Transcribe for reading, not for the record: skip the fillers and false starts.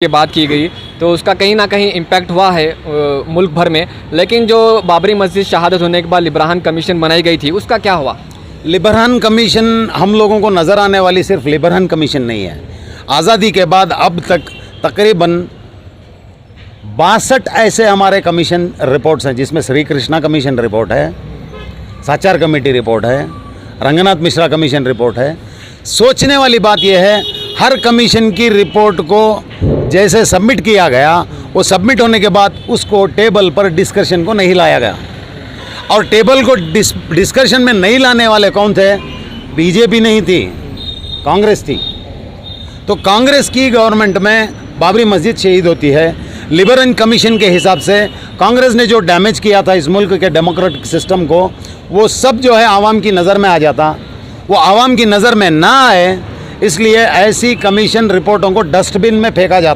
की बात की गई तो उसका कहीं ना कहीं इम्पैक्ट हुआ है मुल्क भर में, लेकिन जो बाबरी मस्जिद शहादत होने के बाद लिबरान कमीशन बनाई गई थी उसका क्या हुआ? लिबरान कमीशन हम लोगों को नज़र आने वाली सिर्फ लिबरान कमीशन नहीं है। आज़ादी के बाद अब तक तकरीबन 62 ऐसे हमारे कमीशन रिपोर्ट्स हैं, जिसमें श्री कृष्णा कमीशन रिपोर्ट है, साचार कमेटी रिपोर्ट है, रंगनाथ मिश्रा कमीशन रिपोर्ट है। सोचने वाली बात यह है, हर कमीशन की रिपोर्ट को जैसे सबमिट किया गया, वो सबमिट होने के बाद उसको टेबल पर डिस्कशन को नहीं लाया गया। और टेबल को डिस्कशन में नहीं लाने वाले कौन थे? बीजेपी नहीं थी, कांग्रेस थी। तो कांग्रेस की गवर्नमेंट में बाबरी मस्जिद शहीद होती है। लिबरल कमीशन के हिसाब से कांग्रेस ने जो डैमेज किया था इस मुल्क के डेमोक्रेटिक सिस्टम को, वो सब जो है आवाम की नज़र में आ जाता। वो आवाम की नज़र में ना आए, इसलिए ऐसी कमीशन रिपोर्टों को डस्टबिन में फेंका जाता।